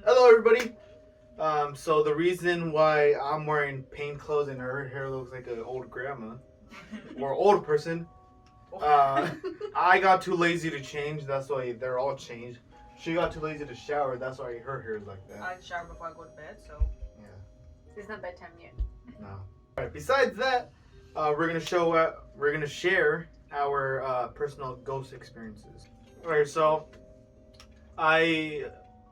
Hello, everybody. So the reason why I'm wearing paint clothes and her hair looks like an old grandma or old person, I got too lazy to change. That's why they're all changed. She got too lazy to shower. That's why her hair is like that. I shower before I go to bed, so. Yeah. It's not bedtime yet. No. All right. Besides that, we're gonna share our personal ghost experiences. All right. So,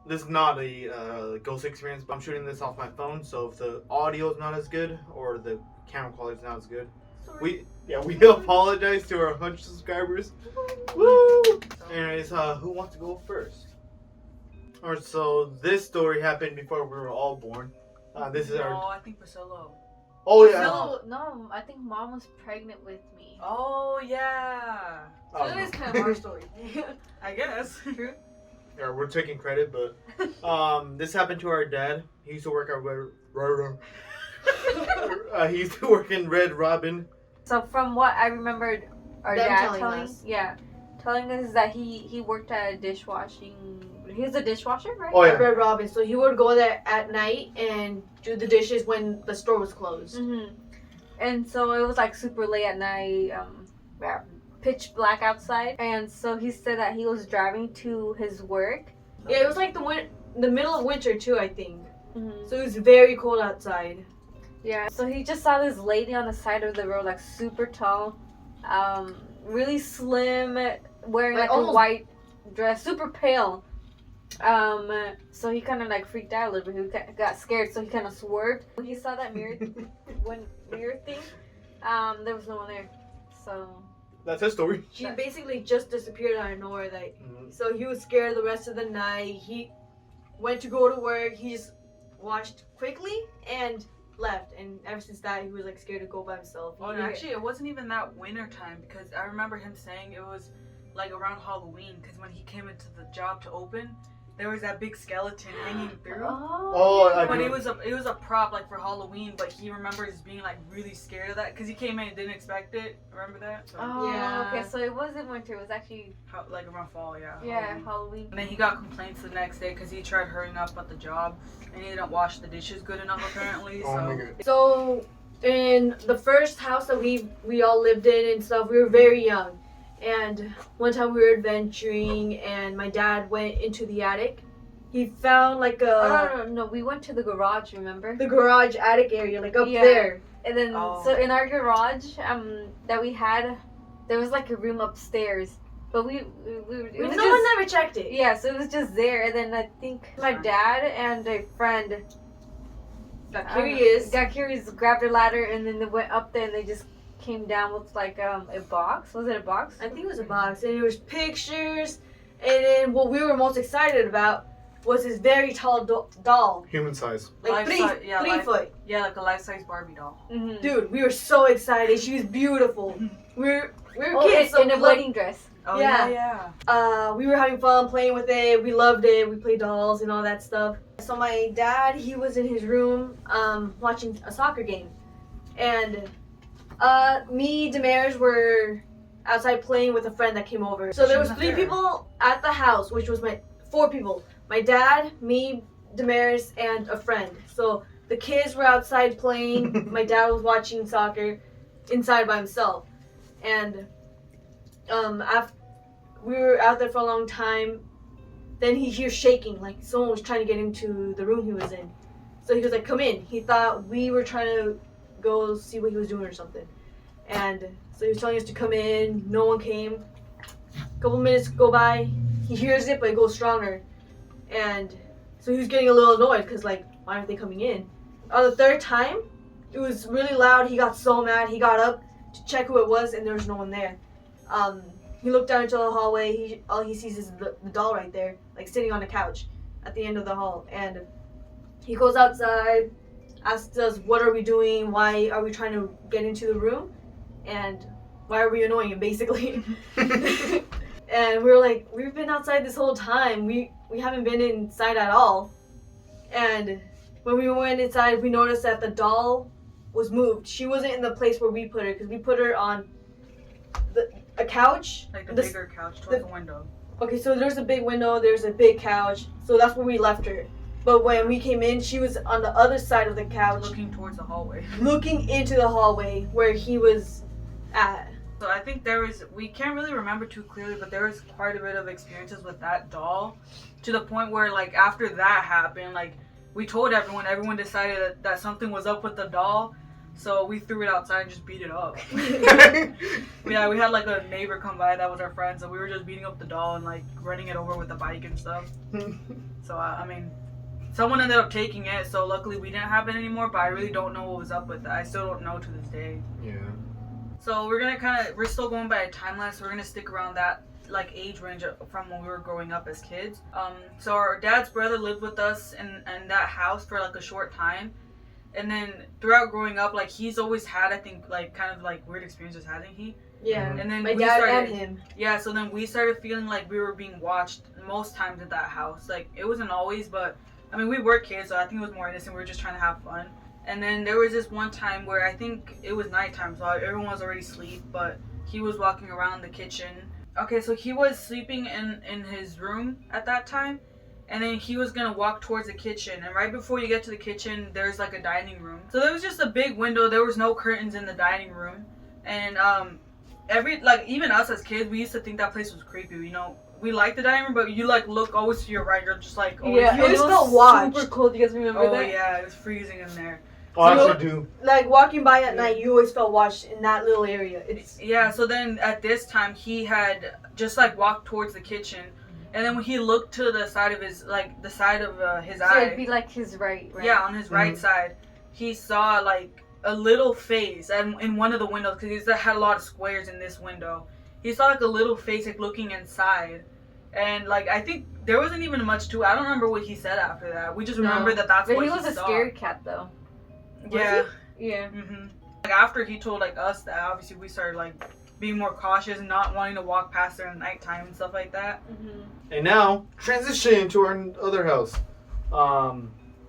this is not a ghost experience, but I'm shooting this off my phone, so if the audio is not as good or the camera quality is not as good, we apologize to our 100 subscribers. Woo! Anyways, who wants to go first? Alright, so this story happened before we were all born. This is our. No, I think Priscilla. Oh yeah. No, I think Mom was pregnant with me. Oh yeah. So it is kind of our story. I guess. True. Yeah, we're taking credit, but this happened to our dad. He used to work at he used to work in Red Robin. So from what I remembered, our Them dad telling us. telling us that he worked at a dishwashing. He was a dishwasher, right? Oh yeah. Red Robin. So he would go there at night and do the dishes when the store was closed. Mm-hmm. And so it was like super late at night, pitch black outside. And so he said that he was driving to his work. Yeah, it was like the middle of winter too, I think. Mm-hmm. So it was very cold outside. Yeah. So he just saw this lady on the side of the road, like super tall, really slim, wearing like a white dress, super pale. So he kind of like freaked out a little bit. He got scared, so he kind of swerved. When he saw that mirror thing, there was no one there. So That's his story. She basically just disappeared out of nowhere. So he was scared the rest of the night. He went to go to work. He just watched quickly and left. And ever since that, he was like scared to go by himself. Oh, actually, it wasn't even that winter time because I remember him saying it was like around Halloween because when he came into the job to open, there was that big skeleton hanging through. But it was a prop like for Halloween, but he remembers being like really scared of that because he came in and didn't expect it. Remember that? So, yeah. Okay, so it wasn't winter. It was actually like around fall, yeah. Yeah, Halloween. And then he got complaints the next day because he tried hurrying up at the job and he didn't wash the dishes good enough apparently. Oh my God. So in the first house that we all lived in and stuff, we were very young. And one time we were adventuring and my dad went into the attic. He found like No, we went to the garage, remember? the garage attic area, like up there. And then, so in our garage that we had, there was like a room upstairs. But no one never checked it. Yeah, so it was just there. And then I think my dad and a friend Got curious, grabbed a ladder, and then they went up there and they just came down with like a box. Was it a box? I think it was a box, and there was pictures. And then what we were most excited about was this very tall doll, Human size. like three foot. Yeah, like a life-size Barbie doll. Mm-hmm. Dude, we were so excited. She was beautiful. We were Oh, kids, so in a wedding dress. Oh Yeah. We were having fun playing with it. We loved it. We played dolls and all that stuff. So my dad, he was in his room watching a soccer game. And me, Damaris were outside playing with a friend that came over. So there was 3 people at the house, which was 4 people. My dad, me, Damaris, and a friend. So the kids were outside playing. My dad was watching soccer inside by himself. And after we were out there for a long time, then he hears shaking, like someone was trying to get into the room he was in. So he was like, come in. He thought we were trying to go see what he was doing or something. And so he was telling us to come in. No one came. A couple minutes go by. He hears it, but it goes stronger. And so he was getting a little annoyed because, like, why aren't they coming in? On the 3rd time, it was really loud. He got so mad. He got up to check who it was, and there was no one there. He looked down into the hallway. All he sees is the doll right there, like sitting on a couch at the end of the hall. And he goes outside, asks us, what are we doing? Why are we trying to get into the room? And why are we annoying him, basically? And we were like, we've been outside this whole time. We haven't been inside at all. And when we went inside, we noticed that the doll was moved. She wasn't in the place where we put her, because we put her on a couch. Like the bigger couch towards the window. Okay, so there's a big window, there's a big couch, so that's where we left her. But when we came in, she was on the other side of the couch. Looking towards the hallway. Looking into the hallway where he was at. So I think we can't really remember too clearly, but there was quite a bit of experiences with that doll. To the point where, like, after that happened, like, we told everyone decided that something was up with the doll. So we threw it outside and just beat it up. Yeah, we had like a neighbor come by that was our friend, so we were just beating up the doll and like running it over with the bike and stuff. So I mean, someone ended up taking it, so luckily we didn't have it anymore, but I really don't know what was up with it. I still don't know to this day. Yeah. So we're still going by a timeline, so we're gonna stick around that like age range from when we were growing up as kids. So our dad's brother lived with us in that house for like a short time. And then throughout growing up, like, he's always had, I think, like, kind of, like, weird experiences, hasn't he? Yeah. And then my dad and him. Yeah, so then we started feeling like we were being watched most times at that house. Like, it wasn't always, but, I mean, we were kids, so I think it was more innocent. We were just trying to have fun. And then there was this one time where I think it was nighttime, so everyone was already asleep, but he was walking around the kitchen. Okay, so he was sleeping in his room at that time. And then he was gonna walk towards the kitchen, and right before you get to the kitchen, there's like a dining room. So there was just a big window. There was no curtains in the dining room, and even us as kids, we used to think that place was creepy. You know, we liked the dining room, but you like look always to your right. You're just like, oh yeah, it was watched. Super cold. You guys remember that? Oh yeah, it was freezing in there. Oh, I actually do. Like walking by at night, you always felt watched in that little area. Yeah. So then at this time, he had just like walked towards the kitchen. And then when he looked to the side of his, like, the side of his eye. So it'd be like his right? Yeah, on his right side. He saw, like, a little face in one of the windows, because he had a lot of squares in this window. He saw, like, a little face, like, looking inside. And, like, I think there wasn't even much to it. I don't remember what he said after that. We just remember that's what he saw. But he was a scared cat, though. Yeah. Yeah. Mm-hmm. Like, after he told, like, us that, obviously we started, like, being more cautious and not wanting to walk past there at nighttime and stuff like that. Mm-hmm. And now, transition to our other house.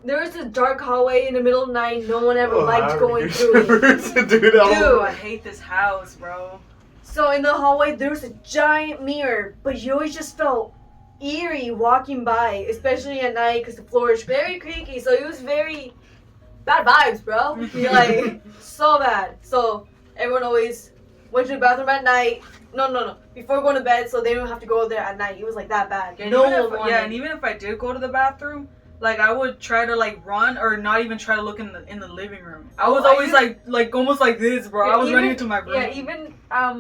There was a dark hallway in the middle of the night. No one ever liked going through it. Dude, I hate this house, bro. So in the hallway, there was a giant mirror, but you always just felt eerie walking by, especially at night, because the floor is very creaky. So it was very bad vibes, bro. Like, so bad. So everyone always went to the bathroom at night. No. Before going to bed, so they don't have to go there at night. It was like that bad. And even if I did go to the bathroom, like, I would try to like run or not even try to look in the living room. I was always like almost like this, bro. I was running into my room. Yeah, even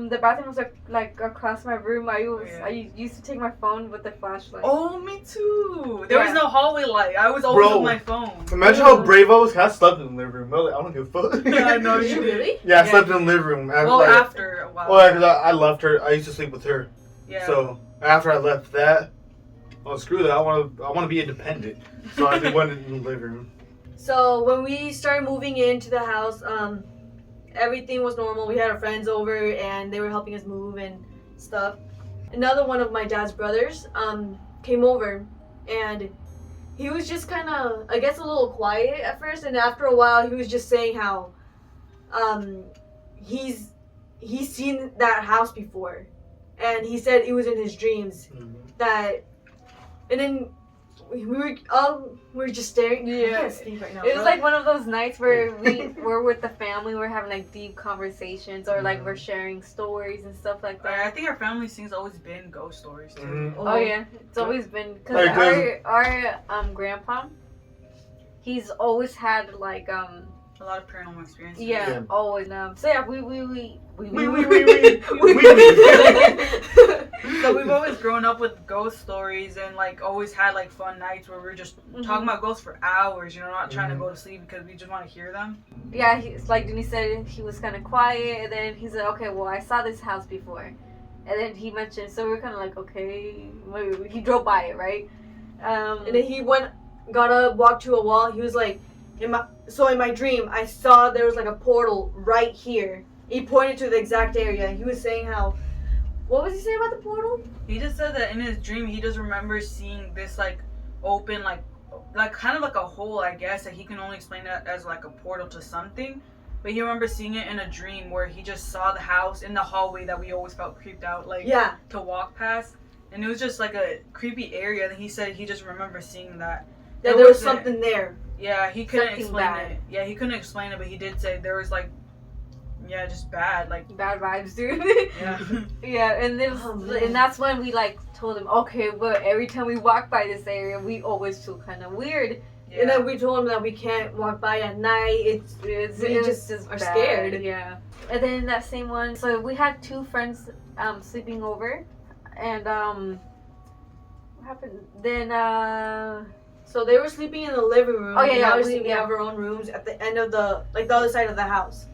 the bathroom was like across my room. I used to take my phone with the flashlight. Oh, me too. There was no hallway light. I was always with my phone. Imagine how brave I was. I slept in the living room. I was like, I don't give a fuck. Yeah, I know you did. Really? Yeah, I slept in the living room. After a while. Oh, yeah, because I left her. I used to sleep with her. Yeah. So after I left that, oh, screw that. I want to be independent. So I just went in the living room. So when we started moving into the house, everything was normal. We had our friends over and they were helping us move and stuff. Another one of my dad's brothers came over and he was just kind of, I guess, a little quiet at first, and after a while he was just saying how he's seen that house before, and he said it was in his dreams. That, and then we were just staring. Yeah. I can't speak right now. It was like one of those nights where we're with the family, we're having like deep conversations, or like we're sharing stories and stuff like that. I think our family thing's always been ghost stories too. Mm-hmm. Oh yeah, it's always been, because our grandpa, he's always had like a lot of paranormal experiences. Yeah, always. So yeah, we. So we've always grown up with ghost stories and like always had like fun nights where we're just talking about ghosts for hours, you know, not trying to go to sleep because we just want to hear them. Yeah, he's like, Denise said he was kind of quiet, and then he said, okay, well, I saw this house before. And then he mentioned, so we're kind of like, okay, he drove by it, right? And then he got up, walked to a wall. He was like, in my dream, I saw there was like a portal right here. He pointed to the exact area. He was saying how, what was he saying about the portal? He just said that in his dream, he just remembers seeing this like open, like kind of like a hole, I guess, that he can only explain that as like a portal to something. But he remembers seeing it in a dream where he just saw the house in the hallway that we always felt creeped out, like, to walk past. And it was just like a creepy area. And he said he just remembers seeing that. that there was something there. Yeah, he couldn't Something explain bad. it. Yeah, he couldn't explain it, but he did say there was like, yeah, just bad, like bad vibes, dude. yeah, Yeah, and and that's when we like told him, okay, but every time we walk by this area, we always feel kind of weird. yeah. And then we told him that we can't walk by at night. We just are scared. Yeah. And then in that same one, so we had 2 friends sleeping over, and what happened? Then So they were sleeping in the living room. Oh, yeah, and we have our own rooms at the end of the other side of the house.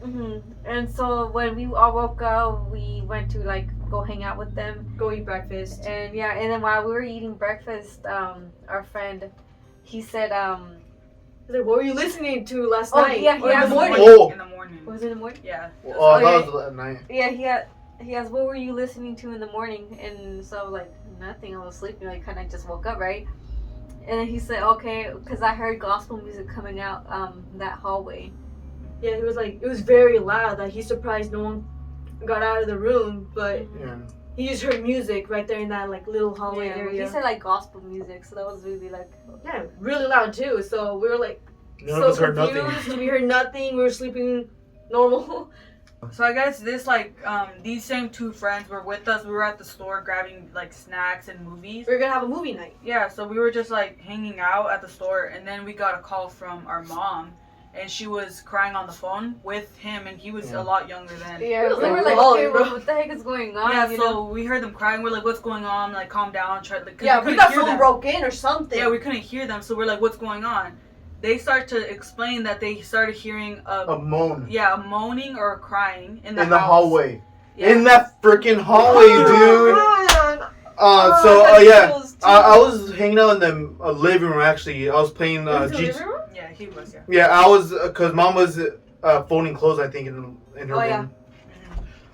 and so when we all woke up, we went to like go hang out with them, Go eat breakfast. and yeah, and then while we were eating breakfast, our friend, he said, He's like, what were you listening to last Oh, night? yeah, Or in yeah. the morning? Oh. In the morning. was it in the morning? Yeah. Oh, I thought Okay. it was at night. Yeah, he asked, what were you listening to in the morning? And so I was like, nothing, I was sleeping, I kind of just woke up, right? And then he said, okay, because I heard gospel music coming out that hallway. Yeah, he was like, it was very loud. Like, he's surprised no one got out of the room, but Yeah. he just heard music right there in that like little hallway Yeah, area. he said like gospel music, so that was really like, Yeah, really loud too. So we were like None of us so heard confused. nothing. We heard nothing. We were sleeping normal. So I guess this like these same 2 friends were with us. We were at the store grabbing like snacks and movies. We were gonna have a movie night. Yeah, so we were just like hanging out at the store, and then we got a call from our mom, and she was crying on the phone with him, and he was a lot younger than. yeah, Really? we were like, Oh, okay, bro. what the heck is going on? Yeah, you so know? we heard them crying. We're like, "What's going on?" Like, calm down. Try like, 'cause Yeah, we couldn't thought hear someone them. broke in or something. Yeah, we couldn't hear them, so we're like, "What's going on?" They start to explain that they started hearing A moan. a moaning or a crying in the In the house. hallway. Yeah. In that freaking hallway, dude. Man. Yeah. I was hanging out in the living room, actually. I was playing Was it in the G. living room? Yeah, he was. Yeah. Yeah, I was, because mom was folding clothes, I think, in her room. Oh, yeah.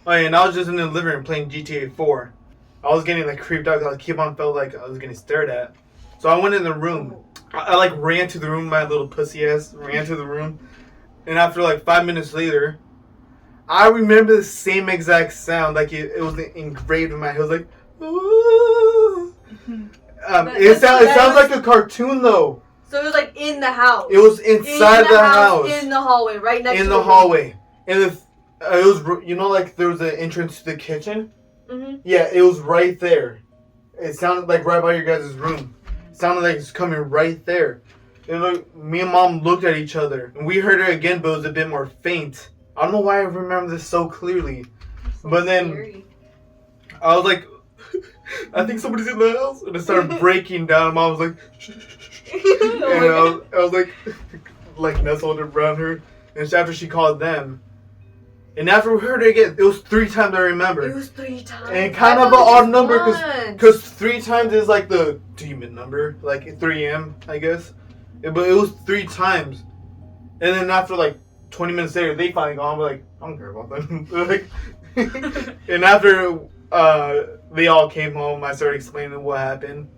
Oh, yeah, and I was just in the living room playing GTA 4. I was getting, like, creeped out because I keep on felt like I was getting stared at. So I went in the room. I like, ran to the room, my little pussy ass, ran to the room. And after, like, 5 minutes later, I remember the same exact sound. Like, it was engraved in my head. It was like, ooh. It sounds like a cartoon, though. So it was like in the house. It was inside the house. In the hallway, right next to In the hallway. And it was, you know, like there was an entrance to the kitchen? Mm-hmm. Yeah, it was right there. It sounded like right by your guys' room. It sounded like it's coming right there. And like, me and mom looked at each other. And we heard it again, but it was a bit more faint. I don't know why I remember this so clearly. But then Scary. I was like, I think somebody's in the house. And it started breaking down. Mom was like, shh, shh, shh, shh. And I was like nestled around her. And after she called them. And after we heard it again, it was 3 times I remember. It was 3 times. And kind of an odd number because 3 times is like the demon number. Like 3M, I guess. But it was 3 times. And then after like 20 minutes later, they finally gone. We're like, I don't care about them. Like, and after they all came home, I started explaining what happened.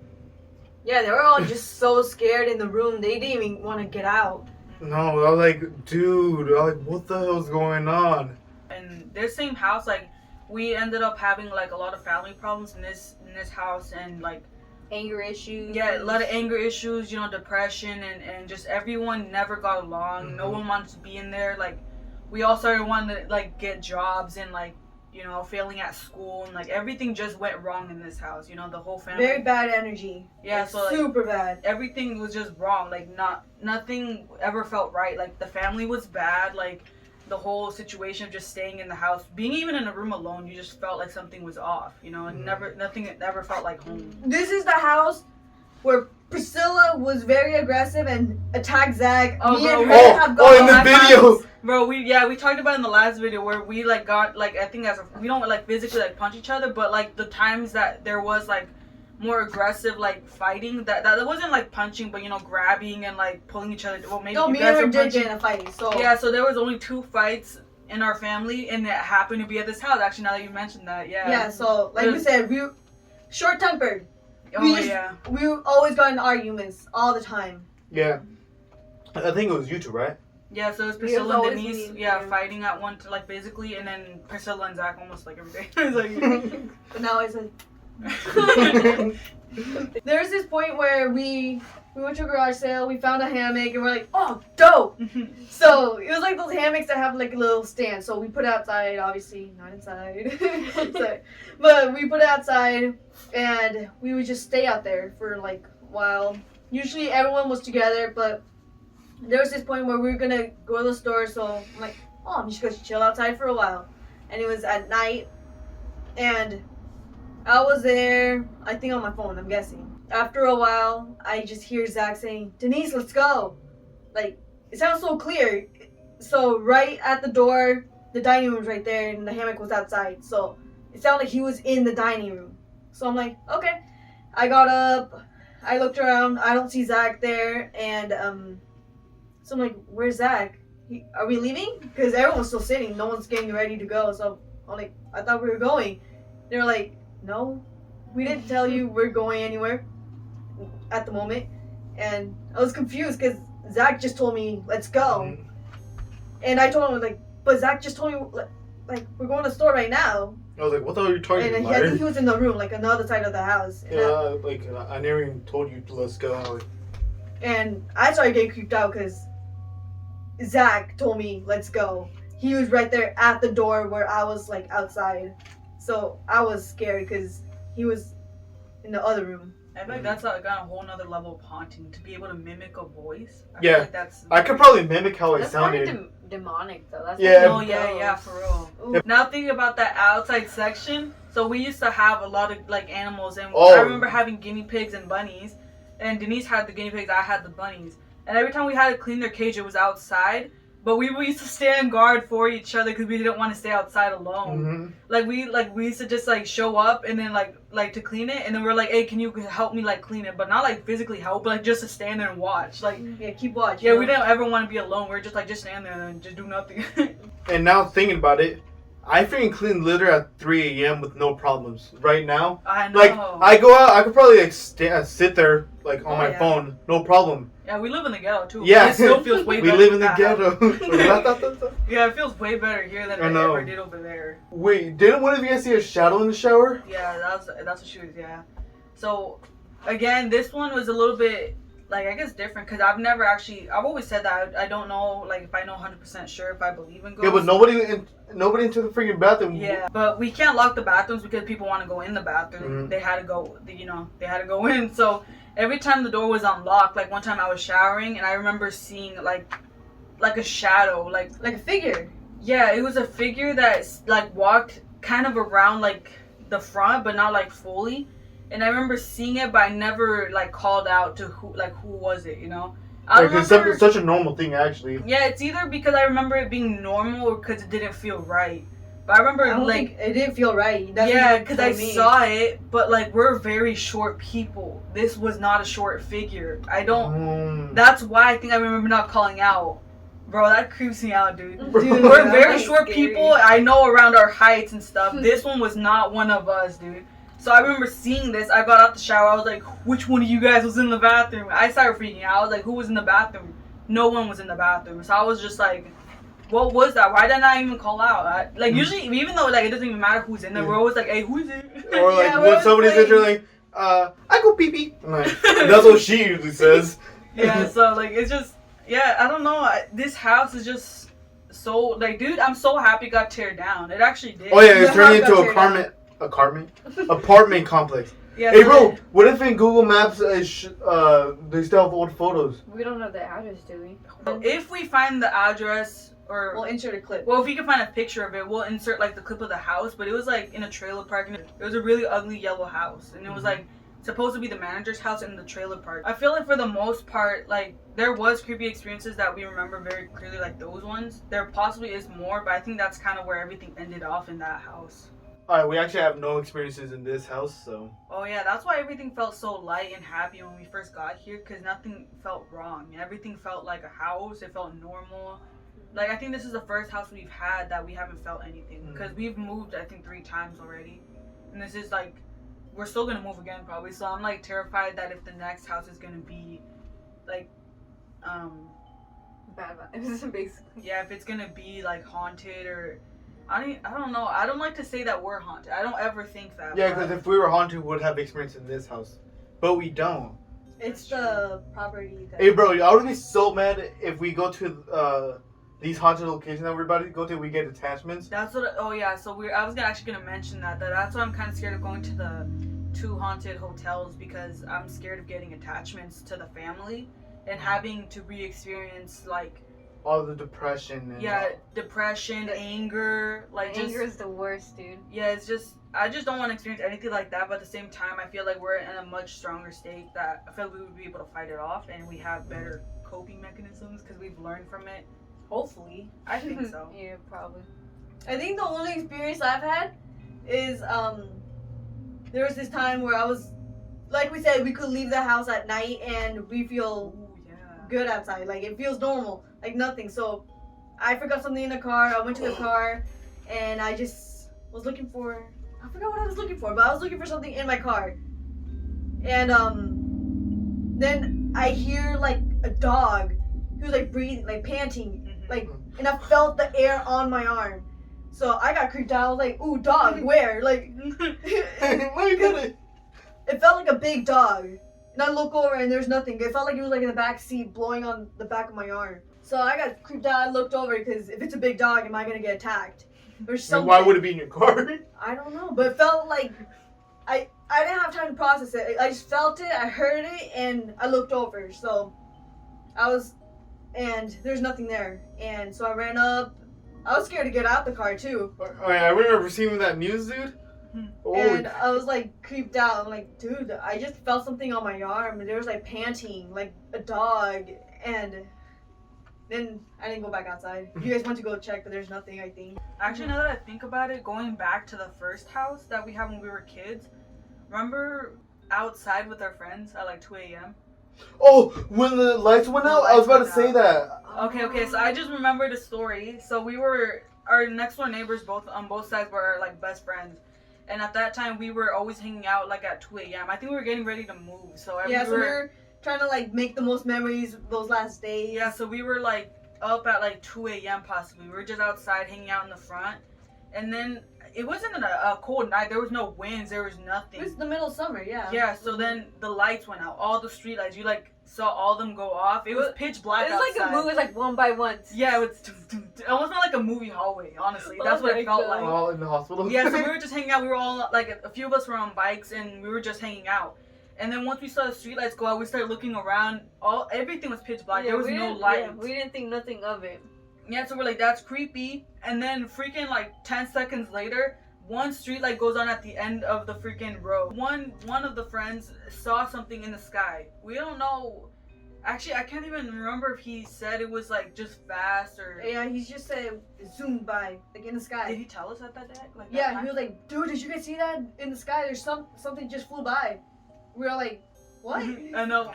Yeah, they were all just so scared in the room. They didn't even want to get out. No, I was like, dude, I was like, what the hell's going on? In this same house, like we ended up having like a lot of family problems in this house, and like Anger issues. yeah, a lot of anger issues, you know, depression, and just everyone never got along. No one wanted to be in there. Like we all started wanting to like get jobs and like, you know, failing at school, and like everything just went wrong in this house. You know, the whole family. Very bad energy. Yeah, Like, so like, super bad. everything was just wrong. Like nothing ever felt right. Like the family was bad. Like the whole situation of just staying in the house, being even in a room alone, you just felt like something was off. You know, and nothing ever felt like home. This is the house where Priscilla was very aggressive and attacked Zach. Oh, Me bro. and her have gone in the on video. Bro, we talked about it in the last video where we like got like, I think we don't like physically like punch each other, but like the times that there was like more aggressive like fighting, that wasn't like punching, but you know, grabbing and like pulling each other. Well, maybe No, you me guys and her were did punching. get in a fight. So Yeah, so there was only 2 fights in our family, and it happened to be at this house. Actually, now that you mentioned that, yeah. So like we said, we short tempered. Oh yeah. We always got in arguments all the time. Yeah. I think it was you two, right? Yeah, so it was It was Priscilla and always Denise, me, yeah, yeah. fighting at one to like basically, and then Priscilla and Zach almost like every day. It's like, But now it's like there's this point where we we went to a garage sale, we found a hammock, and we're like, oh, dope! So it was like those hammocks that have like a little stand. So we put it outside, obviously, not inside. But we put it outside, and we would just stay out there for like a while. Usually everyone was together, but there was this point where we were gonna go to the store, so I'm like, oh, I'm just gonna chill outside for a while. And it was at night, and I was there, I think on my phone, I'm guessing. After a while, I just hear Zach saying, Denise, let's go. Like, it sounds so clear. So right at the door, the dining room's right there, and the hammock was outside. So it sounded like he was in the dining room. So I'm like, okay. I got up, I looked around, I don't see Zach there, and so I'm like, where's Zach? Are we leaving? Because everyone's still sitting, no one's getting ready to go. So I'm like, I thought we were going. They were like, no, we didn't tell you we're going anywhere at the moment. And I was confused because Zach just told me, let's go. And I told him, like, but Zach just told me, like, we're going to the store right now. I was like, what the hell are you talking about? And I think he was in the room, like, on the other side of the house. And I never even told you to let's go. And I started getting creeped out because Zach told me, let's go. He was right there at the door where I was, like, outside. So I was scared because he was in the other room. I feel like that's got a whole nother level of haunting, to be able to mimic a voice. I could probably mimic how it sounded. That's demonic though. That's yeah, for real. Ooh. Now thinking about that outside section, so we used to have a lot of like animals, and I remember having guinea pigs and bunnies, and Denise had the guinea pigs, I had the bunnies, and every time we had to clean their cage, it was outside. But we used to stand guard for each other because we didn't want to stay outside alone. Mm-hmm. We used to just like show up and then like to clean it, and then we're like, hey, can you help me like clean it? But not like physically help, but like just to stand there and watch. Like keep watch. Yeah, we didn't ever want to be alone. We're just like just stand there and just do nothing. And now thinking about it, I freaking clean litter at 3 a.m. with no problems. Right now, I know. Like I go out, I could probably like sit there like on my phone, no problem. Yeah, we live in the ghetto too. Yeah, it still feels way better. We live in the ghetto. Yeah, it feels way better here than it ever did over there. Wait, didn't one of you guys see a shadow in the shower? Yeah, that's what she was. Yeah. So, again, this one was a little bit like I guess different because I've always said that I don't know like if I know 100% sure if I believe in ghosts. Yeah, but nobody into the freaking bathroom. Yeah, but we can't lock the bathrooms because people want to go in the bathroom. Mm-hmm. They had to go. They had to go in. So. Every time the door was unlocked, like one time I was showering and I remember seeing like a shadow, like a figure. Yeah, it was a figure that like walked kind of around like the front, but not like fully. And I remember seeing it, but I never like called out to who was it, Because it's such a normal thing, actually. Yeah, it's either because I remember it being normal or because it didn't feel right. But I remember it didn't feel right. Yeah, because I saw it, but like we're very short people. This was not a short figure. That's why I think I remember not calling out. Bro, that creeps me out, dude. We're very short people. I know around our heights and stuff. This one was not one of us, dude. So I remember seeing this. I got out the shower. I was like, which one of you guys was in the bathroom? I started freaking out. I was like, who was in the bathroom? No one was in the bathroom. So I was just like, what was that? Why did I not even call out? Usually, even though like it doesn't even matter who's in there, we're always like, hey, who is it? Or like when somebody's in there, like, I go pee pee. Like, that's what she usually says. Yeah, so like it's just, I don't know. This house is just so like, dude, I'm so happy it got teared down. It actually did. Oh yeah, it's turning into apartment complex. Yeah, hey bro, what if in Google Maps they still have old photos? We don't know the address, do we? If we find the address. Or we'll insert a clip. Well, if we can find a picture of it, we'll insert like the clip of the house. But it was like in a trailer park, and it was a really ugly yellow house, and it was like supposed to be the manager's house in the trailer park. I feel like for the most part, like there was creepy experiences that we remember very clearly, like those ones. There possibly is more, but I think that's kind of where everything ended off in that house. Alright, we actually have no experiences in this house, so. Oh yeah, that's why everything felt so light and happy when we first got here, because nothing felt wrong. Everything felt like a house. It felt normal. Like, I think this is the first house we've had that we haven't felt anything. Because we've moved, I think, 3 times already. And this is, like, we're still going to move again, probably. So I'm, like, terrified that if the next house is going to be, like, bad vibes, basically. Yeah, if it's going to be, like, haunted or... I don't know. I don't like to say that we're haunted. I don't ever think that. Yeah, because if we were haunted, we would have experience in this house. But we don't. It's the property. Hey, bro, I would be so mad if we go to these haunted locations that everybody go to. We get attachments. That's what. Oh yeah. So I was actually gonna mention that's why I'm kind of scared of going to the 2 haunted hotels, because I'm scared of getting attachments to the family and having to re-experience like all the depression. And depression, anger. Like anger is the worst, dude. Yeah, it's just I just don't want to experience anything like that. But at the same time, I feel like we're in a much stronger state that I feel like we would be able to fight it off, and we have better coping mechanisms because we've learned from it. Hopefully, I think so. Yeah, probably. I think the only experience I've had is there was this time where I was, like we said, we could leave the house at night and we feel good outside. Like, it feels normal, like nothing. So I forgot something in the car. I went to the car and I just was looking for, I forgot what I was looking for, but I was looking for something in my car. And then I hear like a dog who was like breathing, like panting, like, and I felt the air on my arm. So I got creeped out. I was like, ooh, dog, where? Like, it felt like a big dog. And I look over and there's nothing. It felt like it was like in the back seat blowing on the back of my arm. So I got creeped out. I looked over because if it's a big dog, am I going to get attacked? Or something. Why would it be in your car? I don't know. But it felt like I didn't have time to process it. I just felt it. I heard it. And I looked over. So and there's nothing there. And so I ran up. I was scared to get out the car too. Oh yeah, I remember seeing that news, dude. And I was like creeped out. I'm like, dude, I just felt something on my arm. And there was like panting, like a dog. And then I didn't go back outside. You guys went to go check, but there's nothing, I think. Actually, now that I think about it, going back to the first house that we had when we were kids, remember outside with our friends at like 2 a.m.? Oh, when the lights went out? I was about to say that. Okay, so I just remembered a story. So our next door neighbors on both sides were like best friends. And at that time, we were always hanging out like at 2 a.m. I think we were getting ready to move. So we were trying to like make the most memories those last days. Yeah, so we were like up at like 2 a.m. possibly. We were just outside hanging out in the front. And then it wasn't a cold night. There was no winds. There was nothing. It was the middle of summer, yeah. Yeah, so then the lights went out. All the street lights. You like saw all of them go off. It was pitch black outside. It was like a movie, like one by one. Yeah, it almost felt like a movie hallway, honestly. That's what it felt like. All in the hospital? Yeah, so we were just hanging out. We were all, like, a few of us were on bikes, and we were just hanging out. And then once we saw the streetlights go out, we started looking around. Everything was pitch black. There was no light. Yeah, we didn't think nothing of it. Yeah, so we're like, that's creepy. And then freaking like 10 seconds later, one streetlight goes on at the end of the freaking road. One of the friends saw something in the sky. We don't know. Actually, I can't even remember if he said it was like just fast or. Yeah, he just said zoomed by, like in the sky. Did he tell us at that day? Like yeah, he was like, dude, did you guys see that in the sky? There's something just flew by. We were like, what? I know.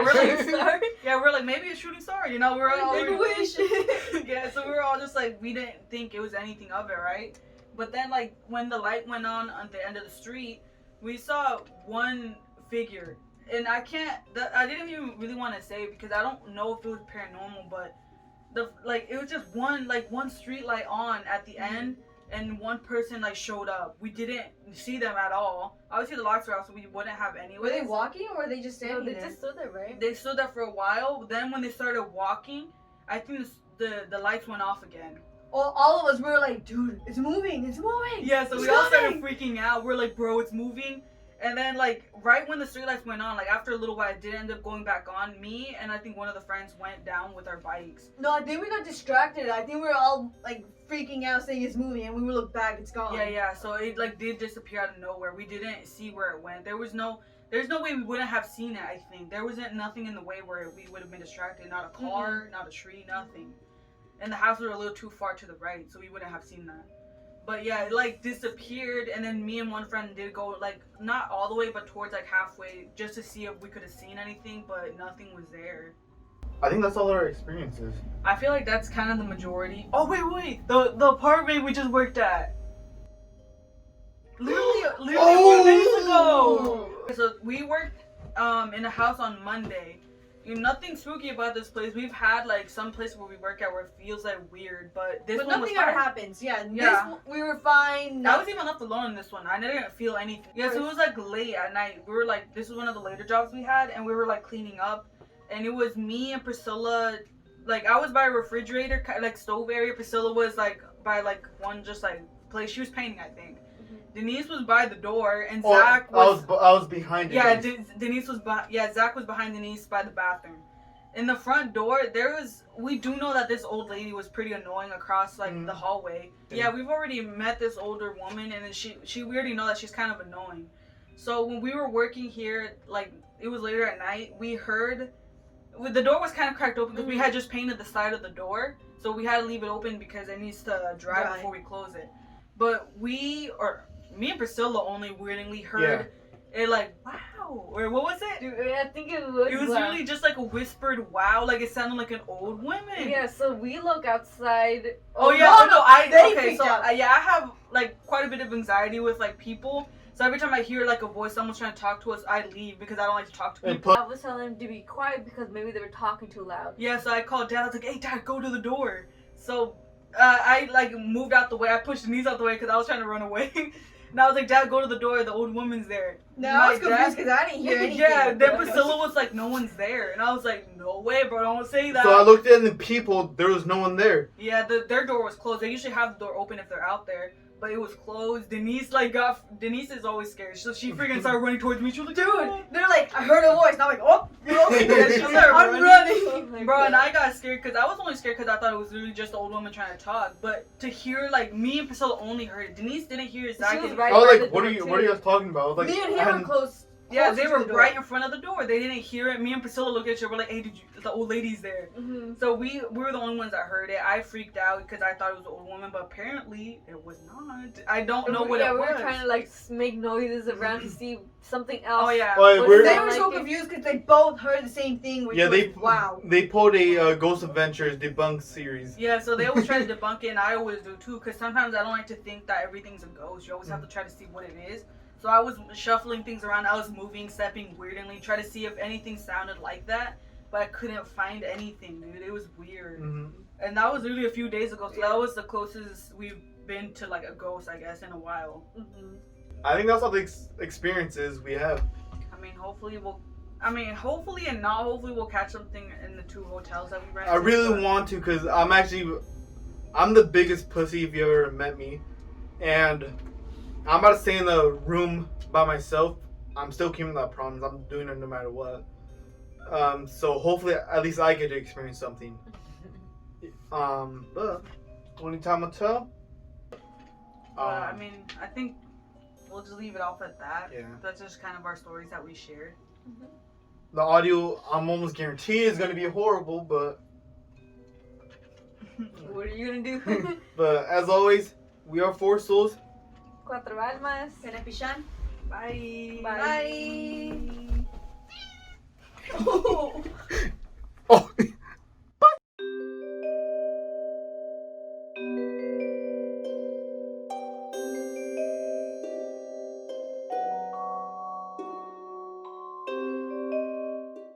We're like, sorry. Yeah, we're like, maybe a shooting star. You know, we're all. Make a wish. Yeah, so we were all just like, we didn't think it was anything of it, right? But then, like, when the light went on the end of the street, we saw one figure. And I didn't even really want to say it because I don't know if it was paranormal, but it was just one street light on at the end, and one person like showed up. We didn't see them at all. Obviously the lights were out, so we wouldn't have anyways. Were they walking or were they just standing there? They just stood there, right? They stood there for a while. Then when they started walking, I think the lights went off again. All of us were like, dude, it's moving. Yeah, so we all started freaking out. We're like, bro, it's moving. And then, like, right when the streetlights went on, like, after a little while, it did end up going back on. Me and I think one of the friends went down with our bikes. No, I think we got distracted. I think we were all, like, freaking out saying it's moving, and when we look back, it's gone. Yeah, so it, like, did disappear out of nowhere. We didn't see where it went. There's no way we wouldn't have seen it, I think. There wasn't nothing in the way where we would have been distracted. Not a car, not a tree, nothing. And the house was a little too far to the right, so we wouldn't have seen that. But yeah, it like disappeared, and then me and one friend did go like not all the way, but towards like halfway, just to see if we could have seen anything, but nothing was there. I think that's all our experiences. I feel like that's kind of the majority. Oh wait, the apartment we just worked at. Literally a few days ago. So we worked in a house on Monday. nothing spooky about this place. We've had like some place where we work at where it feels like weird, but this one nothing was fine. ever happens. Yeah. We were fine. I was even left alone in this one. I didn't feel anything. Yeah, so it was like late at night. We were like, this was one of the later jobs we had, and we were like cleaning up, and it was me and Priscilla. Like I was by a refrigerator, like stove area. Priscilla was like by like one just like place. She was painting, I think. Denise was by the door, and Zach was. I was behind. Yeah, Denise was. Zach was behind Denise by the bathroom. In the front door, we do know that this old lady was pretty annoying across like the hallway. Yeah, we've already met this older woman, and then we already know that she's kind of annoying. So when we were working here, like it was later at night, we heard the door was kind of cracked open because we had just painted the side of the door, so we had to leave it open because it needs to dry before we close it. But me and Priscilla only weirdly heard it like, wow, or what was it? Dude, I think it was. It was really just like a whispered wow, like it sounded like an old woman. Yeah, so we look outside. I have like quite a bit of anxiety with like people. So every time I hear like a voice, someone's trying to talk to us, I leave because I don't like to talk to people. I was telling them to be quiet because maybe they were talking too loud. Yeah, so I called Dad. I was like, "Hey, Dad, go to the door." So I like moved out the way. I pushed Denise out the way because I was trying to run away. And I was like, "Dad, go to the door. The old woman's there." No, I was confused because I didn't hear anything. Yeah, then Priscilla was like, "No one's there," and I was like, "No way, bro! Don't say that." So I looked in the people. There was no one there. Yeah, their door was closed. They usually have the door open if they're out there. But it was closed. Denise is always scared. So she freaking started running towards me. She was like, dude, they're like, I heard a voice. And I'm like, oh, I'm running. Bro, and I got scared because I was only scared because I thought it was really just the old woman trying to talk. But to hear, like, me and Priscilla only heard it. Denise didn't hear it. Right, I was like, what are you guys talking about? Like, me and him were close. Yeah, they were right in front of the door. They didn't hear it. Me and Priscilla looked at each other. We're like, "Hey, the old lady's there." So we were the only ones that heard it. I freaked out because I thought it was an old woman, but apparently it was not. I don't know what it was. Yeah, we were trying to like make noises around to see something else. Oh yeah. They were so confused because they both heard the same thing. They pulled a Ghost Adventures debunk series. Yeah, so they always try to debunk it, and I always do too. Because sometimes I don't like to think that everything's a ghost. You always have to try to see what it is. So I was shuffling things around. I was moving, stepping weirdly, trying to see if anything sounded like that. But I couldn't find anything, dude. It was weird. And that was really a few days ago. So that was the closest we've been to like a ghost, I guess, in a while. I think that's all the experiences we have. I mean, hopefully and not hopefully we'll catch something in the 2 hotels that we rented. I really want to because I'm the biggest pussy if you ever met me. And I'm about to stay in the room by myself. I'm still keeping that promise. I'm doing it no matter what. So hopefully at least I get to experience something. But only time will tell. I mean, I think we'll just leave it off at that. Yeah. That's just kind of our stories that we shared. The audio, I'm almost guaranteed is going to be horrible, but... What are you going to do? But as always, we are 4 souls. 4 almas. Penepishan. Bye. Bye. Bye.